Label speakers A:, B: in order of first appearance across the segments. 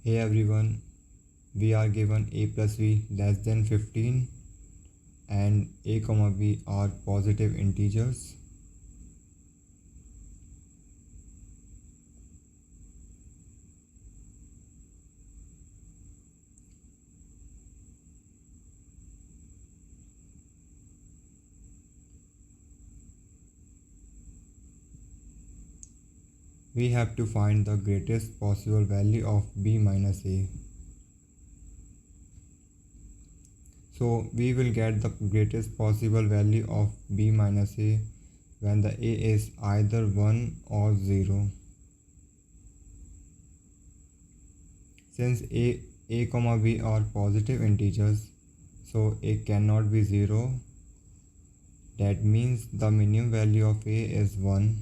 A: Hey everyone, we are given a plus b less than 15 and a comma b are positive integers. We have to find the greatest possible value of b minus a. So we will get the greatest possible value of b minus a when the a is either 1 or 0. Since a comma b are positive integers, so a cannot be 0. That means the minimum value of a is 1.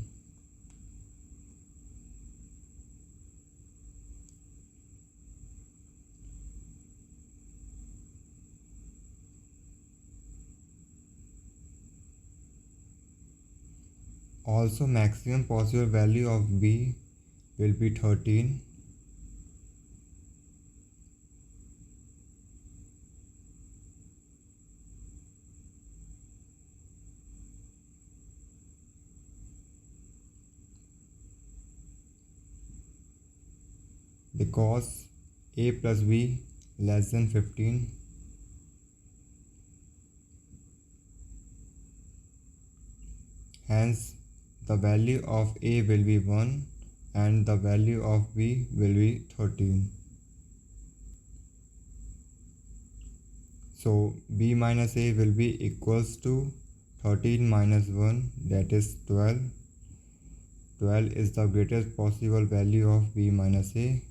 A: Also, maximum possible value of b will be 13. Because a plus b less than 15. Hence, the value of a will be 1 and the value of b will be 13. So, b minus a will be equals to 13 minus 1, that is 12. 12 is the greatest possible value of b minus a.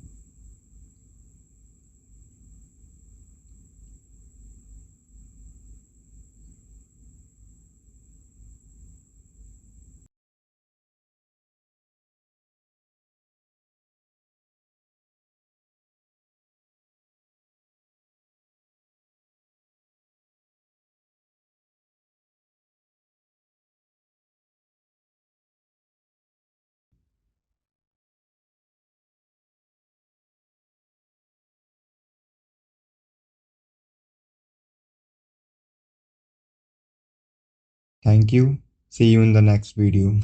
A: Thank you. See you in the next video.